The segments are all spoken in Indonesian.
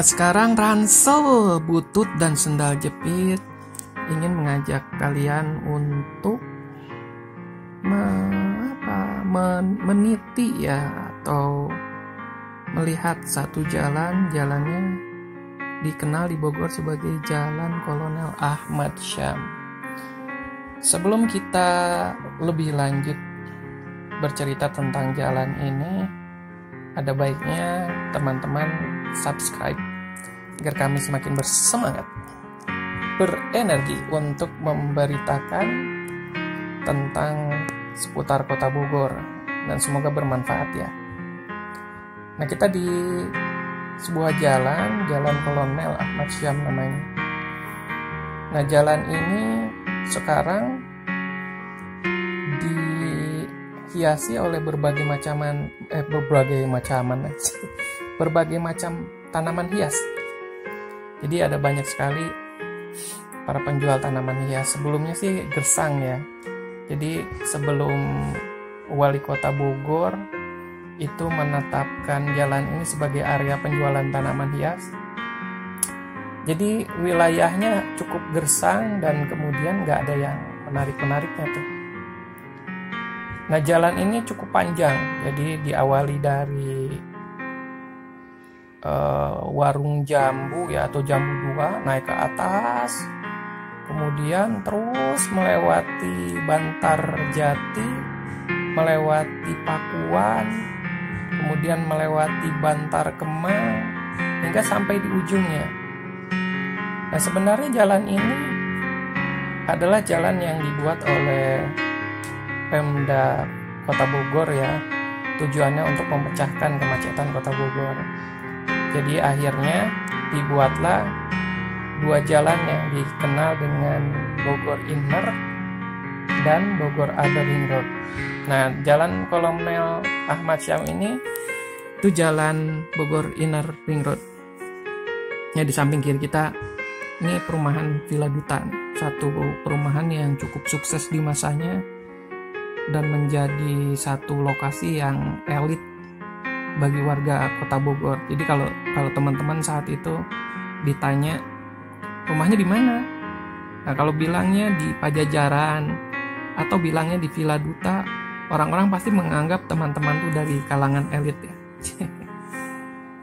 Sekarang Ransel, Butut, dan Sendal Jepit ingin mengajak kalian untuk meniti ya, atau melihat satu jalannya dikenal di Bogor sebagai Jalan Kolonel Ahmad Syam. Sebelum kita lebih lanjut bercerita tentang jalan ini, ada baiknya teman-teman subscribe agar kami semakin bersemangat, berenergi untuk memberitakan tentang seputar kota Bogor, dan semoga bermanfaat ya. Nah, kita di sebuah jalan Kolonel Ahmad Syam namanya. Nah, jalan ini sekarang dihiasi oleh berbagai macam tanaman hias. Jadi ada banyak sekali para penjual tanaman hias. Sebelumnya sih gersang ya. Jadi sebelum Wali Kota Bogor itu menetapkan jalan ini sebagai area penjualan tanaman hias, jadi wilayahnya cukup gersang dan kemudian nggak ada yang menarik-menariknya tuh. Nah, jalan ini cukup panjang, jadi diawali dari warung jambu ya, atau jambu 2, naik ke atas, kemudian terus melewati Bantar Jati, melewati Pakuan, kemudian melewati Bantar Kemang, hingga sampai di ujungnya. Nah, sebenarnya jalan ini adalah jalan yang dibuat oleh Pemda Kota Bogor ya, tujuannya untuk memecahkan kemacetan Kota Bogor. Jadi akhirnya dibuatlah dua jalan yang dikenal dengan Bogor Inner dan Bogor Outer Ring Road. Nah, jalan Kolonel Ahmad Syam ini itu jalan Bogor Inner Ring Road. Ya, di samping kiri kita ini perumahan Villa Dutan, satu perumahan yang cukup sukses di masanya dan menjadi satu lokasi yang elit bagi warga Kota Bogor. Jadi kalau teman-teman saat itu ditanya rumahnya di mana, nah kalau bilangnya di Pajajaran atau bilangnya di Villa Duta, orang-orang pasti menganggap teman-teman tuh dari kalangan elit ya.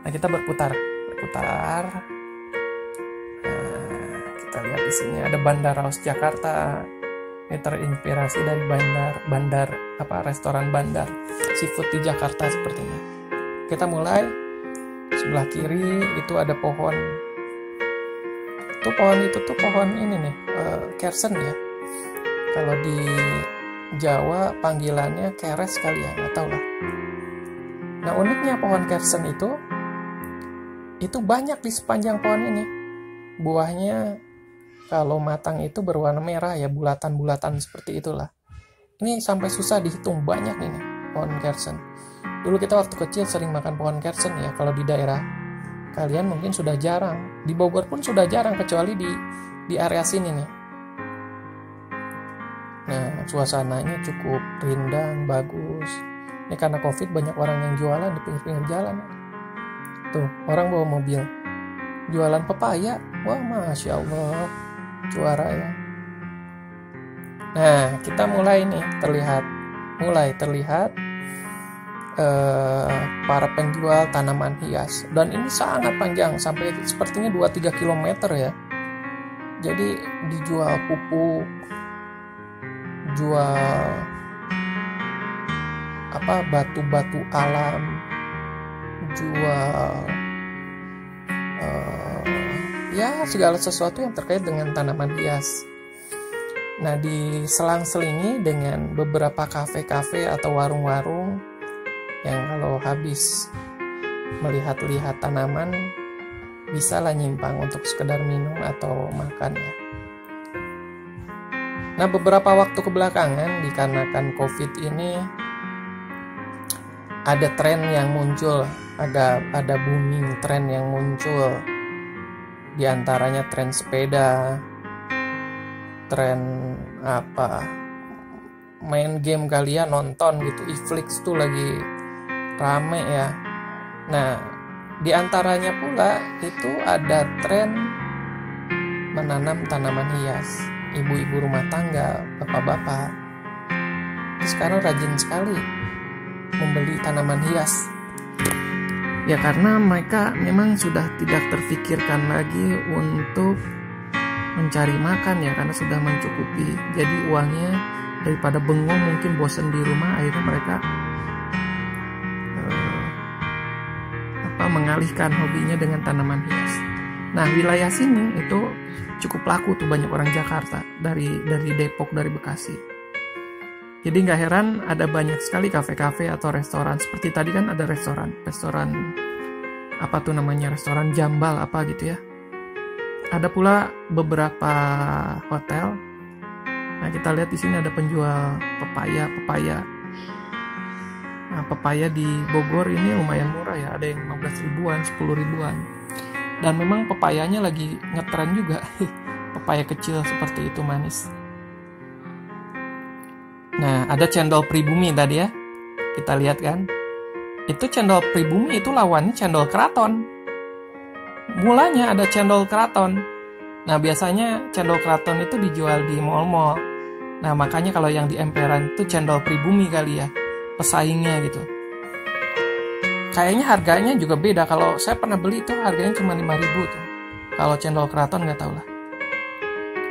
Nah, kita berputar. Nah, kita lihat di sini ada Bandar Raos Jakarta. Ini terinspirasi dari restoran bandar seafood di Jakarta sepertinya. Kita mulai, sebelah kiri itu ada pohon. Itu pohon ini nih, kersen ya. Kalau di Jawa panggilannya keres kali ya, nggak tahu lah. Nah, uniknya pohon kersen itu banyak di sepanjang pohon ini. Buahnya kalau matang itu berwarna merah ya, bulatan-bulatan seperti itulah. Ini sampai susah dihitung, banyak ini pohon kersen. Dulu kita waktu kecil sering makan pohon kersen ya. Kalau di daerah kalian mungkin sudah jarang. Di Bogor pun sudah jarang, kecuali di area sini nih. Nah, suasananya cukup rindang, bagus. Ini karena COVID banyak orang yang jualan di pinggir-pinggir jalan. Tuh, orang bawa mobil jualan pepaya. Wah, Masya Allah, juara ya. Nah, kita mulai nih, terlihat para penjual tanaman hias, dan ini sangat panjang, sampai sepertinya 2-3 km ya. Jadi dijual pupuk, jual batu-batu alam, jual ya segala sesuatu yang terkait dengan tanaman hias. Nah, diselang-selingi dengan beberapa kafe-kafe atau warung-warung yang kalau habis melihat-lihat tanaman bisalah nyimpang untuk sekedar minum atau makan ya. Nah, beberapa waktu kebelakangan dikarenakan COVID ini ada tren yang muncul, ada booming tren yang muncul. Di antaranya tren sepeda, tren main game kalian, nonton gitu, Netflix tuh lagi rame ya. Nah, Di antaranya pula itu ada tren menanam tanaman hias. Ibu-ibu rumah tangga, bapak-bapak, sekarang rajin sekali membeli tanaman hias. Ya karena mereka memang sudah tidak terfikirkan lagi untuk mencari makan ya, karena sudah mencukupi. Jadi uangnya daripada bengong mungkin bosan di rumah, akhirnya mereka mengalihkan hobinya dengan tanaman hias. Nah, wilayah sini itu cukup laku tuh, banyak orang Jakarta dari Depok, dari Bekasi. Jadi nggak heran ada banyak sekali kafe-kafe atau restoran. Seperti tadi kan ada restoran apa tuh namanya, restoran Jambal apa gitu ya. Ada pula beberapa hotel. Nah, kita lihat di sini ada penjual pepaya. Nah, pepaya di Bogor ini lumayan murah ya, ada yang 15 ribuan, 10 ribuan. Dan memang pepayanya lagi ngetren juga. Pepaya kecil seperti itu, manis. Nah, ada cendol pribumi tadi ya. Kita lihat kan. Itu cendol pribumi itu lawannya cendol keraton. Mulanya ada cendol keraton. Nah, biasanya cendol keraton itu dijual di mall-mall. Nah, makanya kalau yang di emperan itu cendol pribumi kali ya, pesaingnya gitu. Kayaknya harganya juga beda. Kalau saya pernah beli itu harganya cuma 5.000 tuh. Kalau cendol keraton nggak tahu lah.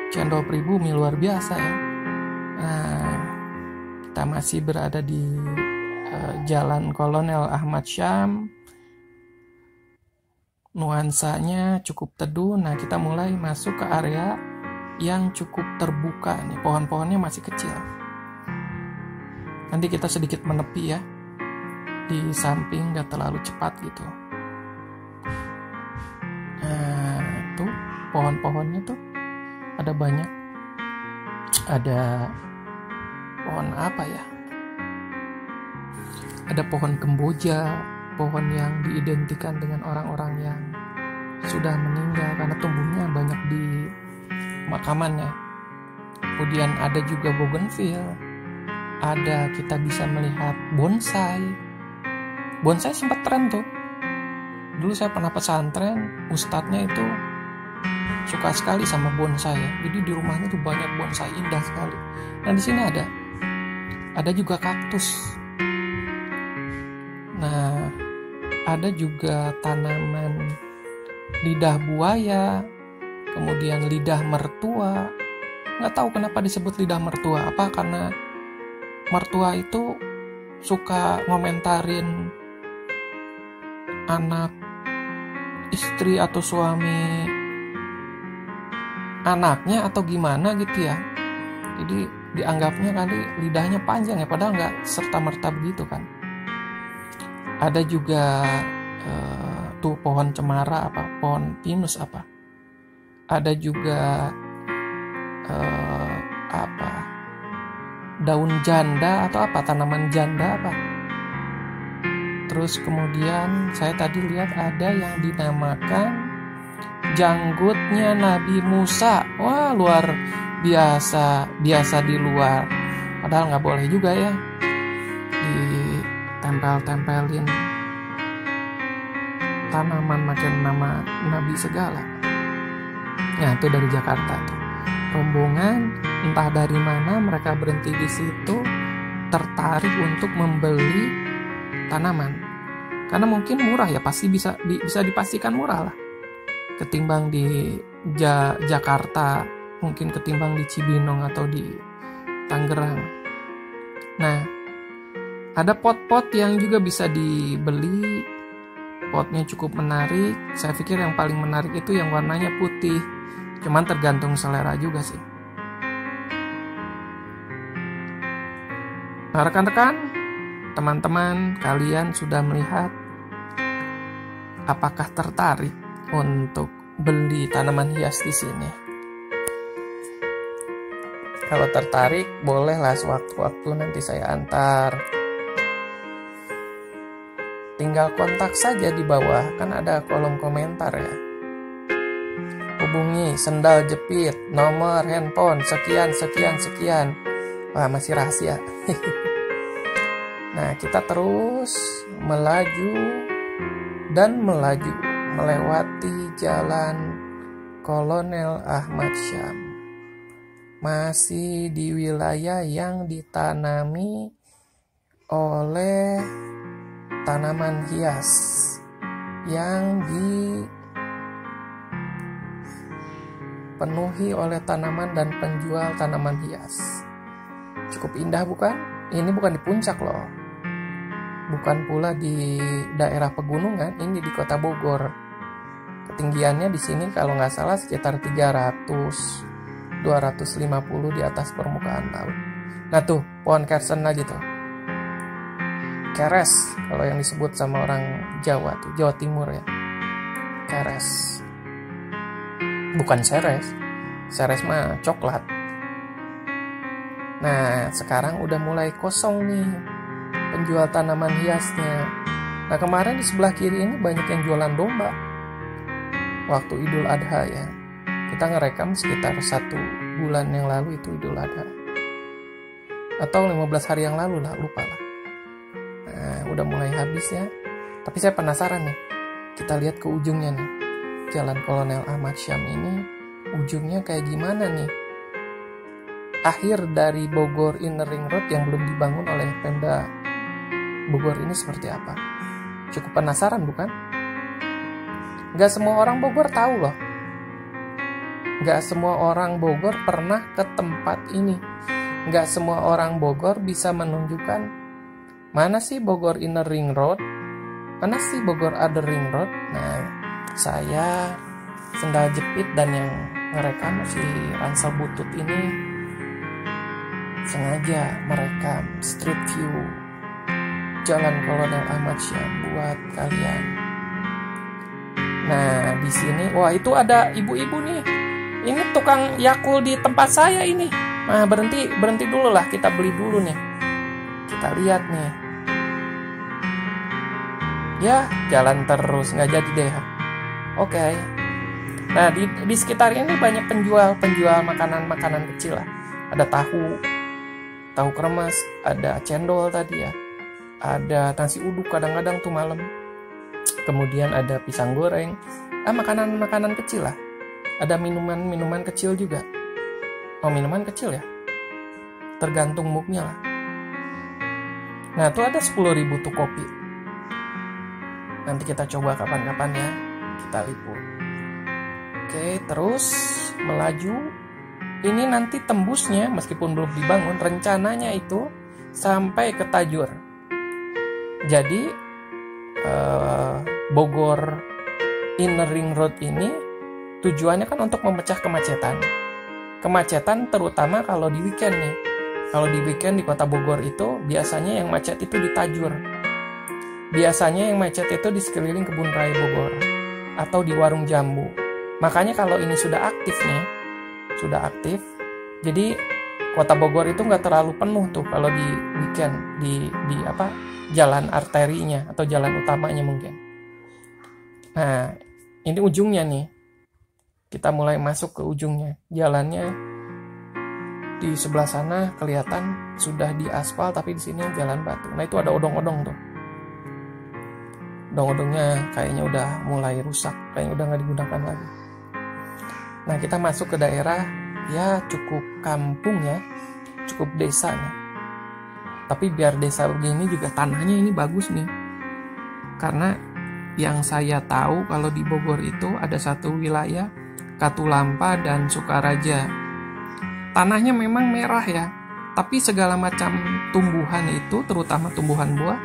Cendol pribumi luar biasa ya. Nah, kita masih berada di Jalan Kolonel Ahmad Syam. Nuansanya cukup teduh. Nah, kita mulai masuk ke area yang cukup terbuka nih. Pohon-pohonnya masih kecil. Nanti kita sedikit menepi ya. Di samping gak terlalu cepat gitu. Nah, tuh pohon-pohonnya tuh ada banyak. Ada pohon apa ya? Ada pohon kemboja, pohon yang diidentikan dengan orang-orang yang sudah meninggal karena tumbuhnya banyak di makamannya. Kemudian ada juga bougainville. Ada, kita bisa melihat bonsai. Bonsai sempat tren tuh. Dulu saya pernah pesantren, ustadznya itu suka sekali sama bonsai ya. Jadi di rumahnya tuh banyak bonsai indah sekali. Nah, di sini ada juga kaktus. Nah, ada juga tanaman lidah buaya, kemudian lidah mertua. Nggak tahu kenapa disebut lidah mertua. Apa karena mertua itu suka ngomentarin anak, istri atau suami anaknya atau gimana gitu ya. Jadi dianggapnya kali lidahnya panjang ya, padahal nggak serta-merta begitu kan. Ada juga tuh pohon cemara apa, pohon pinus apa. Ada juga daun janda atau apa, tanaman janda apa. Terus kemudian saya tadi lihat ada yang dinamakan janggutnya Nabi Musa. Wah, luar biasa di luar. Padahal nggak boleh juga ya ditempel-tempelin tanaman makin nama Nabi segala. Nah, itu dari Jakarta tuh. Rombongan entah dari mana mereka berhenti di situ, tertarik untuk membeli tanaman. Karena mungkin murah ya, pasti bisa dipastikan murah lah. Ketimbang di Jakarta, mungkin ketimbang di Cibinong atau di Tangerang. Nah, ada pot-pot yang juga bisa dibeli. Potnya cukup menarik. Saya pikir yang paling menarik itu yang warnanya putih. Cuman tergantung selera juga sih. Nah, rekan-rekan, teman-teman, kalian sudah melihat apakah tertarik untuk beli tanaman hias di sini? Kalau tertarik, bolehlah sewaktu-waktu nanti saya antar. Tinggal kontak saja di bawah, kan ada kolom komentar ya. Hubungi sendal jepit, nomor handphone sekian. Wah, masih rahasia. Nah, kita terus melaju dan melaju melewati Jalan Kolonel Ahmad Syam. Masih di wilayah yang ditanami oleh tanaman hias yang dipenuhi oleh tanaman dan penjual tanaman hias. Cukup indah bukan? Ini bukan di puncak loh. Bukan pula di daerah pegunungan, ini di kota Bogor. Ketinggiannya di sini kalau nggak salah sekitar 250 di atas permukaan laut. Nah tuh, pohon kersen lagi tuh. Keres, kalau yang disebut sama orang Jawa tuh, Jawa Timur ya. Keres. Bukan seres. Seres mah coklat. Nah, sekarang udah mulai kosong nih penjual tanaman hiasnya. Nah, kemarin di sebelah kiri ini banyak yang jualan domba. Waktu Idul Adha ya. Kita ngerekam sekitar 1 bulan yang lalu itu Idul Adha. Atau 15 hari yang lalu lah, lupa lah. Nah, udah mulai habis ya. Tapi saya penasaran nih. Kita lihat ke ujungnya nih. Jalan Kolonel Ahmad Syam ini ujungnya kayak gimana nih? Akhir dari Bogor Inner Ring Road yang belum dibangun oleh Pemda Bogor ini seperti apa? Cukup penasaran bukan? Gak semua orang Bogor tahu loh. Gak semua orang Bogor pernah ke tempat ini. Gak semua orang Bogor bisa menunjukkan mana sih Bogor Inner Ring Road? Mana sih Bogor Outer Ring Road? Nah, saya sendal jepit dan yang merekam si ransel butut ini sengaja merekam street view Jalan Kolonel Ahmad Syam buat kalian. Nah, di sini, wah itu ada ibu-ibu nih. Ini tukang Yakul di tempat saya ini. Nah, berhenti dulu lah, kita beli dulu nih. Kita lihat nih. Ya, jalan terus, nggak jadi deh. Oke. Nah, di sekitar ini banyak penjual makanan-makanan kecil lah. Ada tahu kremes, ada cendol tadi ya. Ada nasi uduk kadang-kadang tuh malam. Kemudian ada pisang goreng. Makanan-makanan kecil lah. Ada minuman-minuman kecil juga. Oh, minuman kecil ya? Tergantung moodnya lah. Nah, tuh ada 10.000 tuh kopi. Nanti kita coba kapan-kapan ya. Kita liput. Oke, terus melaju. Ini nanti tembusnya, meskipun belum dibangun, rencananya itu sampai ke Tajur. Jadi, Bogor Inner Ring Road ini tujuannya kan untuk memecah kemacetan. Kemacetan terutama kalau di weekend nih. Kalau di weekend di kota Bogor itu biasanya yang macet itu di Tajur. Biasanya yang macet itu di sekeliling kebun raya Bogor atau di warung jambu. Makanya kalau ini sudah aktif nih, jadi kota Bogor itu nggak terlalu penuh tuh kalau di weekend di jalan arterinya atau jalan utamanya mungkin. Nah, ini ujungnya nih. Kita mulai masuk ke ujungnya. Jalannya di sebelah sana kelihatan sudah diaspal, tapi di sini jalan batu. Nah, itu ada odong-odong tuh. Odong-odongnya kayaknya udah mulai rusak, kayaknya udah nggak digunakan lagi. Nah, kita masuk ke daerah ya cukup kampung ya, cukup desa nih. Tapi biar desa begini juga tanahnya ini bagus nih. Karena yang saya tahu kalau di Bogor itu ada satu wilayah, Katulampa dan Sukaraja. Tanahnya memang merah ya, tapi segala macam tumbuhan itu, terutama tumbuhan buah,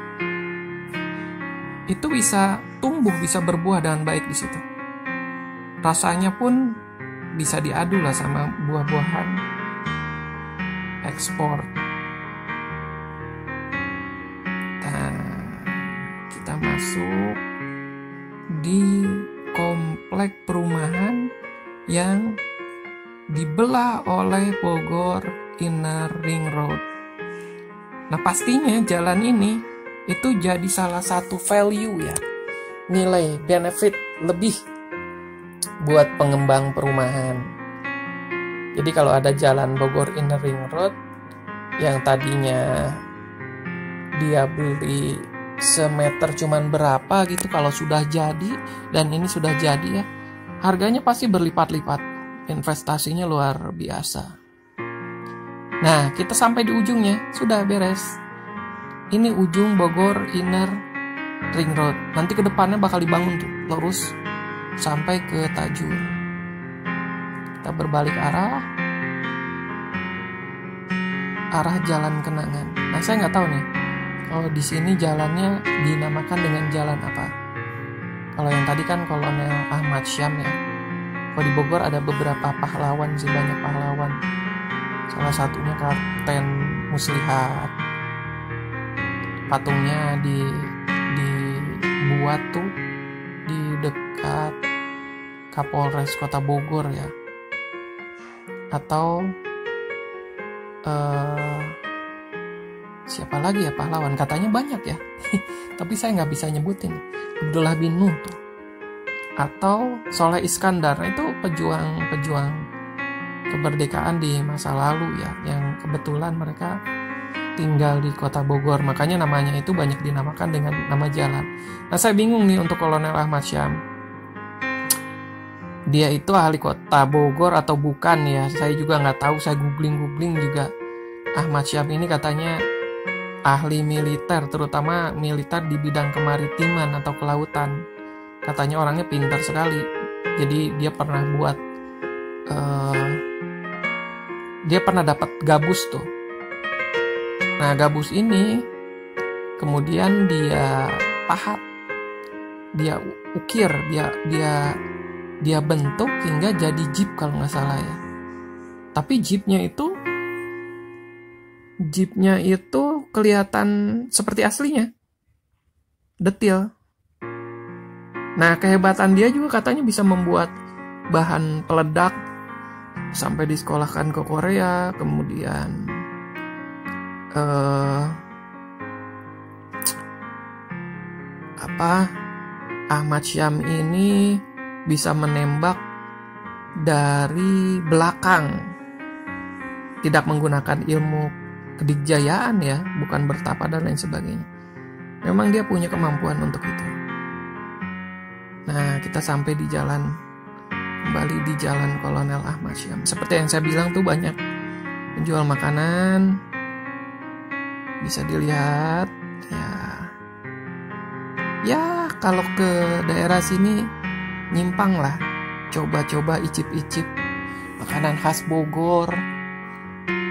itu bisa tumbuh, bisa berbuah dengan baik di situ. Rasanya pun bisa diadu lah sama buah-buahan ekspor. Nah, kita masuk di komplek perumahan yang dibelah oleh Bogor Inner Ring Road. Nah, pastinya jalan ini itu jadi salah satu value ya, nilai benefit lebih buat pengembang perumahan. Jadi kalau ada jalan Bogor Inner Ring Road yang tadinya dia beli semeter cuman berapa gitu kalau sudah jadi, dan ini sudah jadi ya, harganya pasti berlipat-lipat, investasinya luar biasa. Nah, kita sampai di ujungnya, sudah beres. Ini ujung Bogor Inner Ring Road. Nanti ke depannya bakal dibangun tuh, lurus sampai ke Tajur. Kita berbalik arah Jalan Kenangan. Nah, saya nggak tahu nih, kalau di sini jalannya dinamakan dengan jalan apa. Kalau yang tadi kan Kolonel Ahmad Syam ya. Kalau di Bogor ada beberapa pahlawan sih, banyak pahlawan. Salah satunya Kapten Muslihat. Patungnya dibuat tuh di dekat Kapolres Kota Bogor ya. Atau siapa lagi ya pahlawan? Katanya banyak ya. Tapi saya nggak bisa nyebutin. Abdullah bin Nuh tuh. Atau Soleh Iskandar, itu pejuang kemerdekaan di masa lalu ya, yang kebetulan mereka tinggal di Kota Bogor, makanya namanya itu banyak dinamakan dengan nama jalan. Nah, saya bingung nih untuk Kolonel Ahmad Syam. Dia itu ahli Kota Bogor atau bukan ya? Saya juga nggak tahu. Saya googling juga. Ahmad Syam ini katanya ahli militer, terutama militer di bidang kemaritiman atau kelautan. Katanya orangnya pintar sekali. Jadi dia pernah buat, dia pernah dapat gabus tuh. Nah, gabus ini kemudian dia pahat, dia ukir, dia bentuk hingga jadi jeep kalau nggak salah ya. Tapi jeepnya itu kelihatan seperti aslinya, detil. Nah, kehebatan dia juga katanya bisa membuat bahan peledak sampai disekolahkan ke Korea. Kemudian Ahmad Syam ini bisa menembak dari belakang, tidak menggunakan ilmu kedikjayaan ya, bukan bertapa dan lain sebagainya. Memang dia punya kemampuan untuk itu. Nah, kita sampai kembali di jalan Kolonel Ahmad Syam. Seperti yang saya bilang tuh, banyak penjual makanan, bisa dilihat ya kalau ke daerah sini nyimpang lah, coba-coba icip-icip makanan khas Bogor,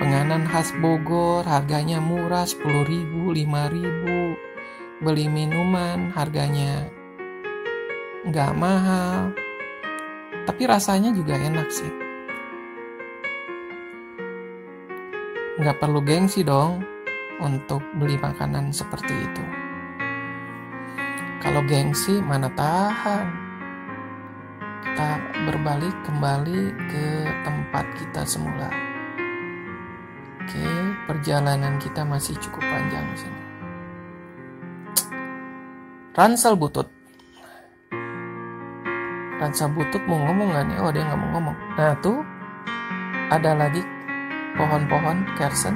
penganan khas Bogor, harganya murah, 10.000, 5.000. Beli minuman harganya nggak mahal, tapi rasanya juga enak sih. Nggak perlu gengsi dong untuk beli makanan seperti itu. Kalau gengsi mana tahan. Kita berbalik kembali ke tempat kita semula. Oke, perjalanan kita masih cukup panjang di sini. Ransel Butut mau ngomong gak nih? Oh, dia gak mau ngomong. Nah, tuh ada lagi pohon-pohon kersen.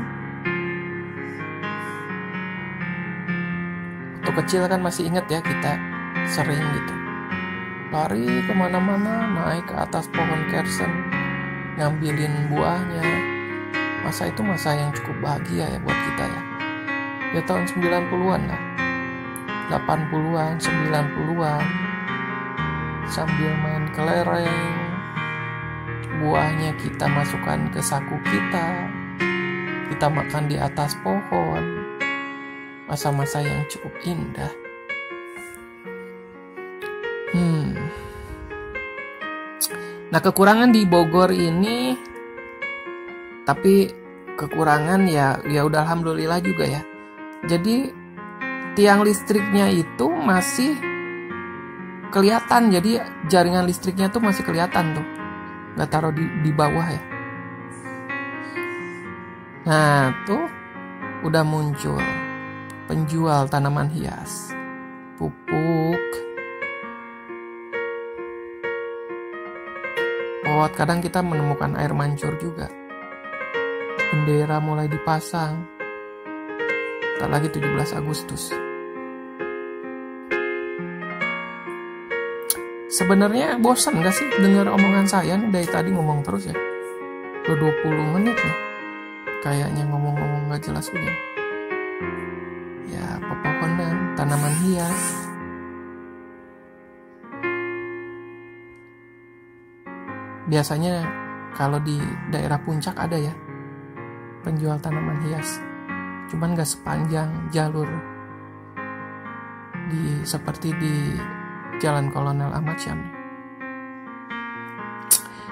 Waktu kecil kan masih inget ya, kita sering gitu lari kemana-mana, naik ke atas pohon kersen, ngambilin buahnya. Masa itu masa yang cukup bahagia ya buat kita ya. Ya tahun 90-an lah, 80-an, 90-an, sambil main kelereng, buahnya kita masukkan ke saku kita makan di atas pohon. Masa-masa yang cukup indah. Nah, kekurangan di Bogor ini, tapi kekurangan ya udah alhamdulillah juga ya. Jadi tiang listriknya itu masih kelihatan, jadi jaringan listriknya tuh masih kelihatan tuh, nggak taruh di bawah ya. Nah, tuh udah muncul penjual tanaman hias, pupuk, pot. Kadang kita menemukan air mancur juga. Bendera mulai dipasang. Tak lagi 17 Agustus. Sebenarnya bosan gak sih dengar omongan saya nih dari tadi ngomong terus ya? Udah 20 menit nih. Kayaknya ngomong-ngomong gak jelas begini. Ya, pepohonan, tanaman hias. Biasanya kalau di daerah puncak ada ya penjual tanaman hias. Cuman gak sepanjang jalur seperti di Jalan Kolonel Ahmad Syami.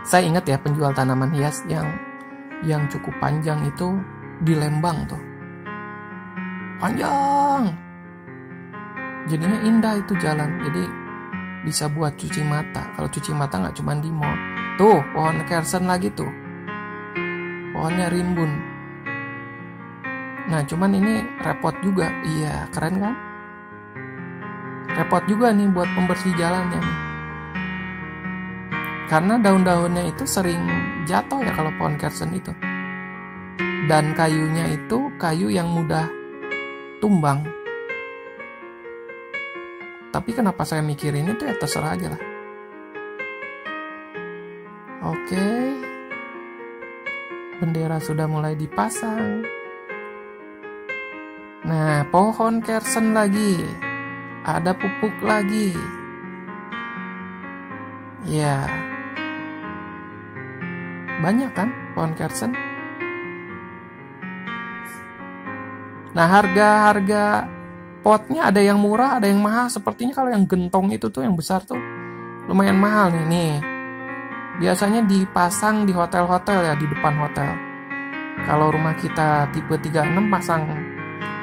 Saya ingat ya penjual tanaman hias yang cukup panjang itu di Lembang tuh. Panjang. Jadinya indah itu jalan. Jadi bisa buat cuci mata. Kalau cuci mata nggak cuma di mall. Tuh pohon kersen lagi tuh. Pohonnya rimbun. Nah cuman ini repot juga. Iya keren kan? Repot juga nih buat pembersih jalannya nih. Karena daun-daunnya itu sering jatuh ya kalau pohon kersen itu. Dan kayunya itu kayu yang mudah tumbang. Tapi kenapa saya mikirin itu ya terserah aja lah. Oke. Bendera sudah mulai dipasang. Nah, pohon kersen lagi. Ada pupuk lagi. Ya. Banyak kan pohon kersen? Nah, harga potnya ada yang murah, ada yang mahal. Sepertinya kalau yang gentong itu tuh yang besar tuh lumayan mahal nih. Biasanya dipasang di hotel-hotel ya, di depan hotel. Kalau rumah kita tipe 36 pasang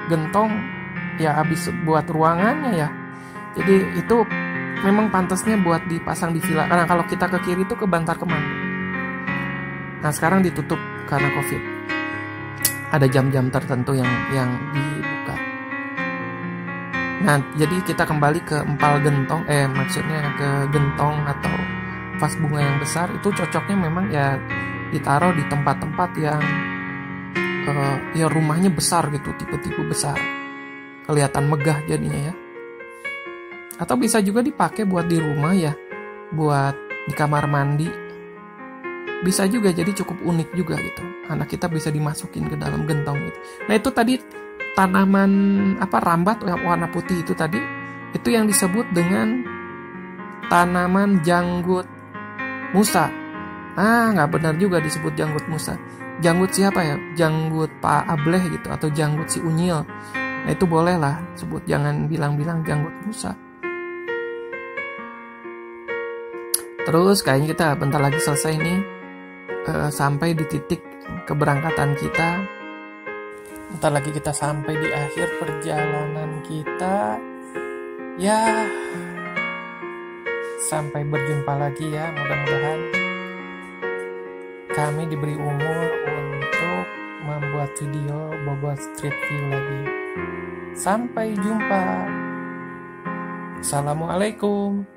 gentong ya habis buat ruangannya ya. Jadi itu memang pantasnya buat dipasang di villa. Karena kalau kita ke kiri itu ke Bantar Kemang. Nah sekarang ditutup karena COVID. Ada jam-jam tertentu yang dibuka. Nah jadi kita kembali ke empal gentong. Maksudnya ke gentong atau vas bunga yang besar. Itu cocoknya memang ya ditaruh di tempat-tempat yang ya rumahnya besar gitu, tipe-tipe besar. Kelihatan megah jadinya ya. Atau bisa juga dipakai buat di rumah ya, buat di kamar mandi. Bisa juga, jadi cukup unik juga gitu. Anak kita bisa dimasukin ke dalam gentong itu. Nah itu tadi tanaman rambat yang warna putih itu tadi, itu yang disebut dengan tanaman janggut musa. Nggak benar juga disebut janggut musa. Janggut siapa ya? Janggut Pak Ableh gitu, atau janggut si Unyil. Nah itu boleh lah sebut, jangan bilang-bilang janggut musa. Terus kayaknya kita bentar lagi selesai nih, sampai di titik keberangkatan kita. Bentar lagi kita sampai di akhir perjalanan kita. Ya, sampai berjumpa lagi ya, mudah-mudahan kami diberi umur untuk membuat video Bogor Street View lagi. Sampai jumpa. Assalamualaikum.